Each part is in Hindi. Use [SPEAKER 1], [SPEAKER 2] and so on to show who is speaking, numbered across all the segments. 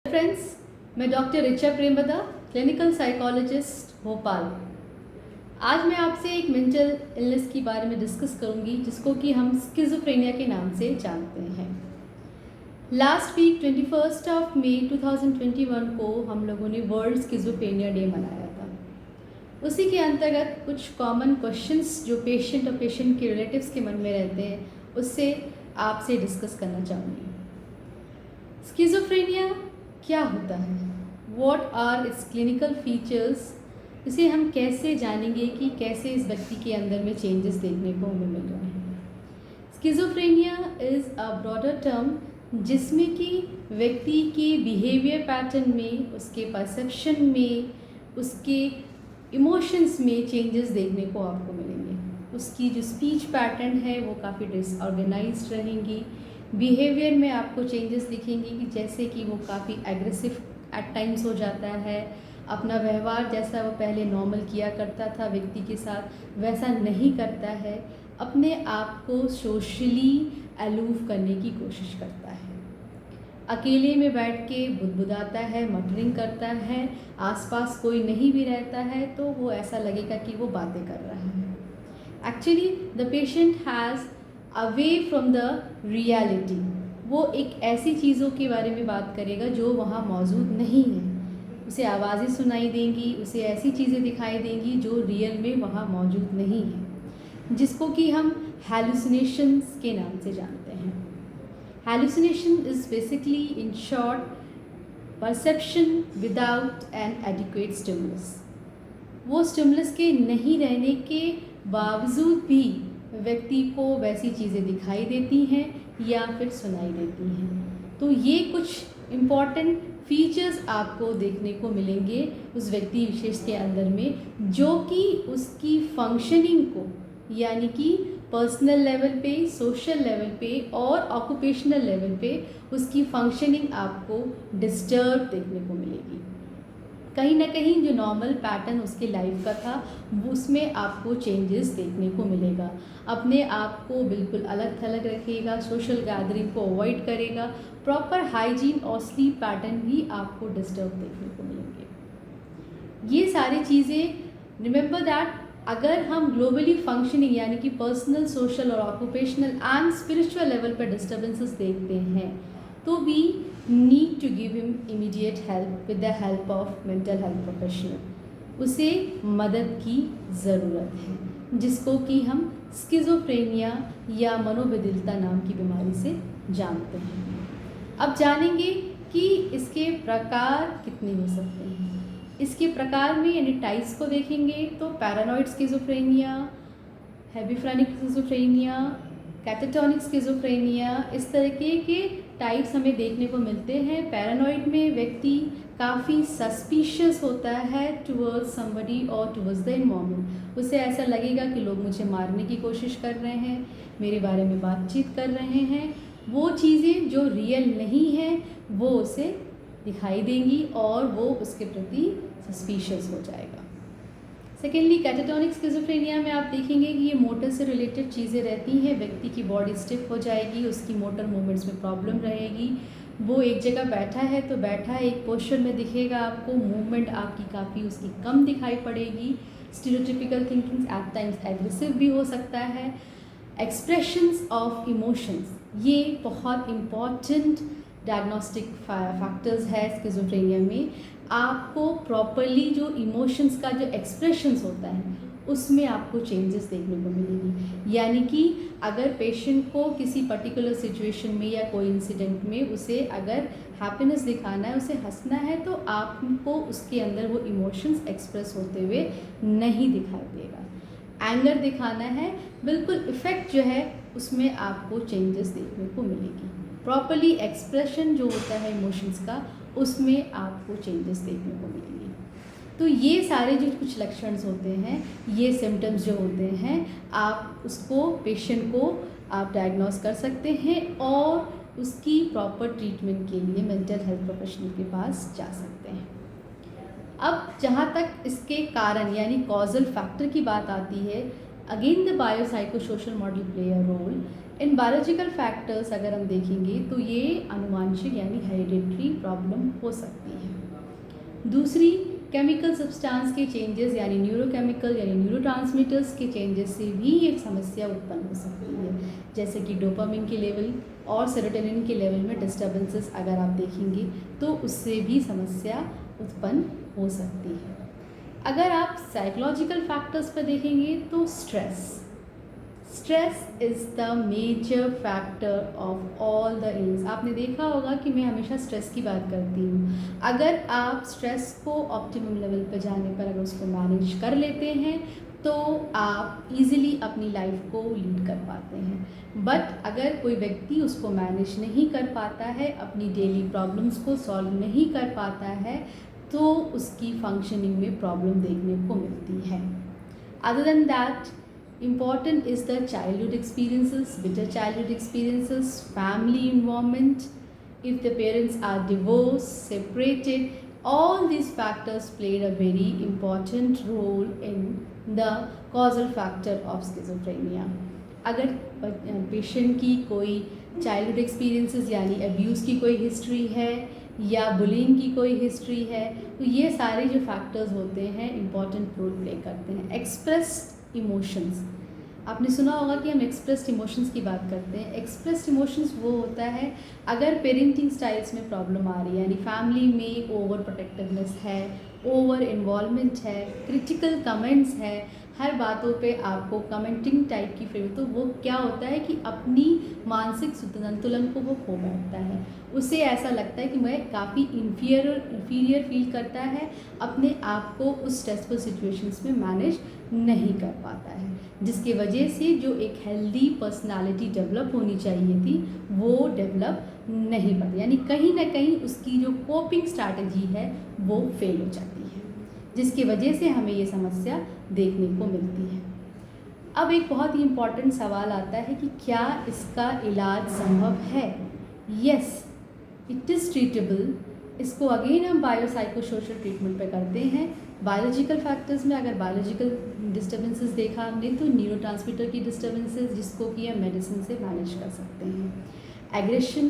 [SPEAKER 1] फ्रेंड्स, मैं doctor Richa Premda, clinical psychologist Bhopal. आज मैं आपसे एक मेंटल इलनेस के बारे में डिस्कस करूंगी जिसको कि हम स्किज़ोफ्रेनिया के नाम से जानते हैं। लास्ट वीक 21 मई 2021 को हम लोगों ने वर्ल्ड स्किज़ोफ्रेनिया डे मनाया था। उसी के अंतर्गत कुछ कॉमन क्वेश्चंस जो पेशेंट और पेशेंट के रिलेटिव्स के मन में रहते हैं उससे आपसे डिस्कस करना चाहूँगी। स्किज़ोफ्रेनिया क्या होता है? What are its clinical features? इसे हम कैसे जानेंगे कि कैसे इस व्यक्ति के अंदर में चेंजेस देखने को हमें मिल रहे हैं। Schizophrenia is a broader term जिसमें कि व्यक्ति के बिहेवियर पैटर्न में, उसके परसेप्शन में, उसके इमोशंस में चेंजेस देखने को आपको मिलेंगे। उसकी जो स्पीच पैटर्न है वो काफ़ी डिसऑर्गेनाइज्ड रहेंगी। बिहेवियर में आपको चेंजेस दिखेंगे कि जैसे कि वो काफ़ी एग्रेसिव एट टाइम्स हो जाता है। अपना व्यवहार जैसा वो पहले नॉर्मल किया करता था व्यक्ति के साथ वैसा नहीं करता है। अपने आप को सोशली अलूफ करने की कोशिश करता है। अकेले में बैठ के बुदबुदाता है, मटरिंग करता है। आसपास कोई नहीं भी रहता है तो वो ऐसा लगेगा कि वो बातें कर रहा है। Actually the patient has away from the reality. वो एक ऐसी चीज़ों के बारे में बात करेगा जो वहाँ मौजूद नहीं है। उसे आवाज़ें सुनाई देंगी, उसे ऐसी चीज़ें दिखाई देंगी जो रियल में वहाँ मौजूद नहीं है, जिसको कि हम हैलुसिनेशंस के नाम से जानते हैं। Hallucination is basically in short perception without an adequate stimulus. वो स्टिमुलस के नहीं रहने के बावजूद भी व्यक्ति को वैसी चीज़ें दिखाई देती हैं या फिर सुनाई देती हैं। तो ये कुछ इम्पॉर्टेंट फीचर्स आपको देखने को मिलेंगे उस व्यक्ति विशेष के अंदर में, जो कि उसकी फंक्शनिंग को यानी कि पर्सनल लेवल पे, सोशल लेवल पे और ऑक्यूपेशनल लेवल पे उसकी फंक्शनिंग आपको डिस्टर्ब देखने को मिलेगी। कहीं ना कहीं जो नॉर्मल पैटर्न उसके लाइफ का था उसमें आपको चेंजेस देखने को मिलेगा। अपने आप को बिल्कुल अलग थलग रखेगा, सोशल गैदरिंग को अवॉइड करेगा, प्रॉपर हाइजीन और स्लीप पैटर्न भी आपको डिस्टर्ब देखने को मिलेंगे। ये सारी चीज़ें रिमेंबर दैट अगर हम ग्लोबली फंक्शनिंग यानी कि पर्सनल, सोशल और ऑक्यूपेशनल एंड स्पिरिचुअल लेवल पर डिस्टर्बेंसेस देखते हैं तो we need to give him immediate help with the help of mental health professional। उसे मदद की ज़रूरत है जिसको कि हम स्किज़ोफ्रेनिया या मनोविदिलता नाम की बीमारी से जानते हैं। अब जानेंगे कि इसके प्रकार कितने हो सकते हैं। इसके प्रकार में यानी टाइप्स को देखेंगे तो paranoid schizophrenia, hebephrenic schizophrenia, catatonic schizophrenia, इस तरीके के टाइप्स हमें देखने को मिलते हैं। पैरानॉइड में व्यक्ति काफ़ी सस्पिशियस होता है टुवर्ड्स समबडी और टुवर्ड्स द एनवायरनमेंट। उसे ऐसा लगेगा कि लोग मुझे मारने की कोशिश कर रहे हैं, मेरे बारे में बातचीत कर रहे हैं। वो चीज़ें जो रियल नहीं हैं वो उसे दिखाई देंगी और वो उसके प्रति सस्पिशियस हो जाएगा। सेकेंडली, कैटाटोनिक स्किज़ोफ्रेनिया में आप देखेंगे कि ये मोटर से रिलेटेड चीज़ें रहती हैं। व्यक्ति की बॉडी स्टिफ हो जाएगी, उसकी मोटर मूवमेंट्स में प्रॉब्लम रहेगी। वो एक जगह बैठा है तो बैठा है एक पोस्चर में दिखेगा आपको, मूवमेंट आपकी काफ़ी उसकी कम दिखाई पड़ेगी। Stereotypical thinking at times aggressive भी हो सकता है। एक्सप्रेशंस ऑफ इमोशंस, ये बहुत इम्पॉर्टेंट डायग्नोस्टिक फैक्टर्स है स्किज़ोफ्रेनिया में। आपको प्रॉपरली जो इमोशंस का जो एक्सप्रेशंस होता है उसमें आपको चेंजेस देखने को मिलेगी। यानी कि अगर पेशेंट को किसी पर्टिकुलर सिचुएशन में या कोई इंसिडेंट में उसे अगर हैप्पीनेस दिखाना है, उसे हंसना है, तो आपको उसके अंदर वो इमोशंस एक्सप्रेस होते हुए नहीं दिखाई देगा। एंगर दिखाना है, बिल्कुल इफ़ेक्ट जो है उसमें आपको चेंजेस देखने को मिलेगी। प्रॉपरली एक्सप्रेशन जो होता है इमोशंस का उसमें आपको चेंजेस देखने को मिलेंगे। तो ये सारे जो कुछ लक्षण होते हैं, ये सिम्टम्स जो होते हैं, आप उसको पेशेंट को आप डायग्नोस कर सकते हैं और उसकी प्रॉपर ट्रीटमेंट के लिए मेंटल हेल्थ प्रोफेशनल के पास जा सकते हैं। अब जहाँ तक इसके कारण यानी कॉजल फैक्टर की बात आती है, again the biopsychosocial model play a role in biological factors अगर हम देखेंगे तो ये अनुवांशिक यानी हेरिडिटरी प्रॉब्लम हो सकती है। दूसरी, केमिकल सब्सटेंस के चेंजेस यानी न्यूरोकेमिकल यानी न्यूरोट्रांसमीटर्स के चेंजेस से भी एक समस्या उत्पन्न हो सकती है, जैसे कि डोपामिन के लेवल और सेरोटोनिन के लेवल में डिस्टर्बेंसेस अगर आप देखेंगे तो उससे भी समस्या उत्पन्न हो सकती है। अगर आप साइकोलॉजिकल फैक्टर्स पर देखेंगे तो stress is the major factor of all the ills. आपने देखा होगा कि मैं हमेशा स्ट्रेस की बात करती हूँ। अगर आप स्ट्रेस को ऑप्टिमम लेवल पर जाने पर अगर उसको मैनेज कर लेते हैं तो आप इजीली अपनी लाइफ को लीड कर पाते हैं। बट अगर कोई व्यक्ति उसको मैनेज नहीं कर पाता है, अपनी डेली प्रॉब्लम्स को सॉल्व नहीं कर पाता है, तो उसकी फंक्शनिंग में प्रॉब्लम देखने को मिलती है। Other than that, important is the childhood experiences, bitter childhood experiences, family environment. If the parents are divorced, separated, all these factors played a very important role in the causal factor of schizophrenia. अगर पेशेंट की कोई चाइल्डहुड एक्सपीरियंसेस यानी अब्यूज़ की कोई हिस्ट्री है या बुलिंग की कोई हिस्ट्री है, तो ये सारे जो फैक्टर्स होते हैं इम्पॉर्टेंट रोल प्ले करते हैं। एक्सप्रेस इमोशंस, आपने सुना होगा कि हम एक्सप्रेस्ड इमोशंस की बात करते हैं। एक्सप्रेस्ड इमोशंस वो होता है अगर पेरेंटिंग स्टाइल्स में प्रॉब्लम आ रही है, यानी फैमिली में ओवर प्रोटेक्टिवनेस है, ओवर इन्वॉल्वमेंट है, क्रिटिकल कमेंट्स है, हर बातों पे आपको कमेंटिंग टाइप की फ्रेम, तो वो क्या होता है कि अपनी मानसिक संतुलन को वो खो बैठता है। उसे ऐसा लगता है कि मैं काफ़ी इन्फीरियर फील करता है, अपने आप को उस स्ट्रेसफुल सिचुएशंस में मैनेज नहीं कर पाता है, जिसकी वजह से जो एक हेल्दी पर्सनालिटी डेवलप होनी चाहिए थी वो डेवलप नहीं पाती, यानी कहीं ना कहीं उसकी जो कोपिंग स्ट्रैटेजी है वो फेल हो जाती है, जिसकी वजह से हमें ये समस्या देखने को मिलती है। अब एक बहुत ही इम्पॉर्टेंट सवाल आता है कि क्या इसका इलाज संभव है? Yes, it is treatable. इसको अगेन हम बायोसाइकोसोशल ट्रीटमेंट पे करते हैं। बायोलॉजिकल फैक्टर्स में अगर बायोलॉजिकल डिस्टर्बेंसेस देखा हमने तो न्यूरोट्रांसमीटर की डिस्टर्बेंसेस, जिसको कि हम मेडिसिन से मैनेज कर सकते हैं। एग्रेशन,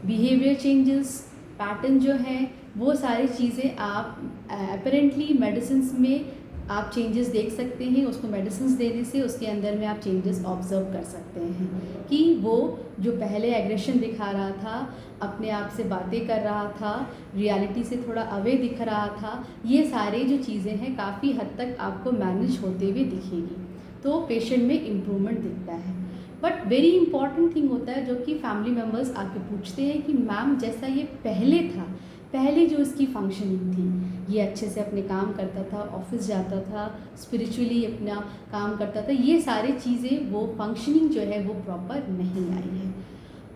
[SPEAKER 1] बिहेवियर चेंजेस, पैटर्न जो हैं वो सारी चीज़ें आप अपेरेंटली मेडिसिन में आप चेंजेस देख सकते हैं। उसको मेडिसिन देने से उसके अंदर में आप चेंजेस ऑब्जर्व कर सकते हैं कि वो जो पहले एग्रेशन दिखा रहा था, अपने आप से बातें कर रहा था, रियलिटी से थोड़ा अवे दिख रहा था, ये सारे जो चीज़ें हैं काफ़ी हद तक आपको मैनेज होते हुए दिखेगी, तो पेशेंट में इम्प्रूवमेंट दिखता है। बट वेरी इंपॉर्टेंट थिंग होता है जो कि फैमिली मेम्बर्स आके पूछते हैं कि मैम जैसा ये पहले था, पहले जो इसकी फंक्शनिंग थी, ये अच्छे से अपने काम करता था, ऑफिस जाता था, स्पिरिचुअली अपना काम करता था, ये सारी चीज़ें वो फंक्शनिंग जो है वो प्रॉपर नहीं आई है।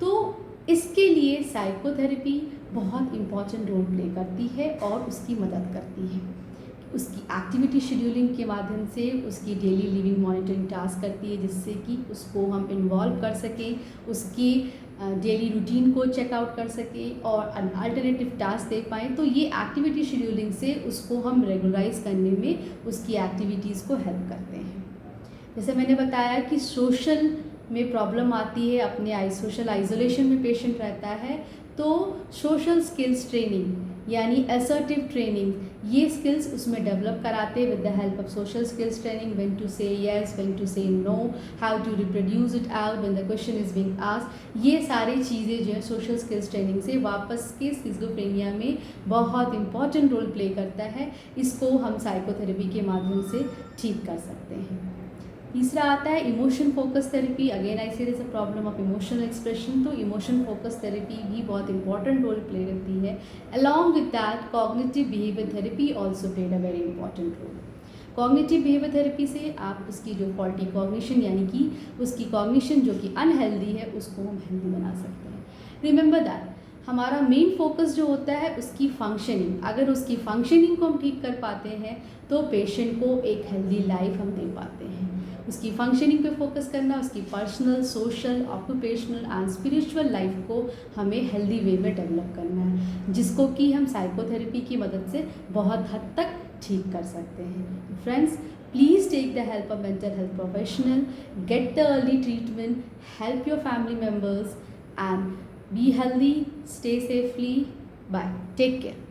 [SPEAKER 1] तो इसके लिए साइकोथेरेपी बहुत इम्पॉर्टेंट रोल प्ले करती है और उसकी मदद करती है। उसकी एक्टिविटी शेड्यूलिंग के माध्यम से उसकी डेली लिविंग मॉनिटरिंग टास्क करती है, जिससे कि उसको हम इन्वॉल्व कर सकें, उसकी डेली रूटीन को चेकआउट कर सकें और अल्टरनेटिव टास्क दे पाएँ। तो ये एक्टिविटी शेड्यूलिंग से उसको हम रेगुलराइज करने में उसकी एक्टिविटीज़ को हेल्प करते हैं। जैसे मैंने बताया कि सोशल में प्रॉब्लम आती है, अपने सोशल आइसोलेशन में पेशेंट रहता है, तो सोशल स्किल्स ट्रेनिंग यानी असर्टिव ट्रेनिंग, ये स्किल्स उसमें डेवलप कराते हैं with the help of social skills training, when to say yes, when to say no, how to reproduce it out when the question is being asked. ये सारी चीज़ें जो है सोशल स्किल्स ट्रेनिंग से वापस के स्किज़ोफ्रेनिया में बहुत इंपॉर्टेंट रोल प्ले करता है। इसको हम साइकोथेरेपी के माध्यम से ठीक कर सकते हैं। तीसरा आता है emotion focus therapy. Again I say this a problem of emotional expression, तो इमोशन फोकस थेरेपी भी बहुत इंपॉर्टेंट रोल प्ले करती है। Along with that cognitive behaviour therapy also played a very important role. Cognitive behaviour therapy से आप उसकी जो फॉल्टी कॉग्निशन यानी कि उसकी कॉग्निशन जो कि अनहेल्दी है उसको हम हेल्दी बना सकते हैं। रिमेंबर दैट हमारा मेन फोकस जो होता है उसकी फंक्शनिंग, अगर उसकी फंक्शनिंग को हम ठीक कर पाते हैं तो पेशेंट को एक हेल्दी लाइफ हम दे पाते हैं। उसकी फंक्शनिंग पे फोकस करना, उसकी personal, social, occupational and spiritual life को हमें हेल्दी वे में डेवलप करना है, जिसको कि हम साइकोथेरेपी की मदद से बहुत हद तक ठीक कर सकते हैं। Friends, please take the help of mental health professional, get the early treatment, help your family members and be healthy, stay safely, bye, take care.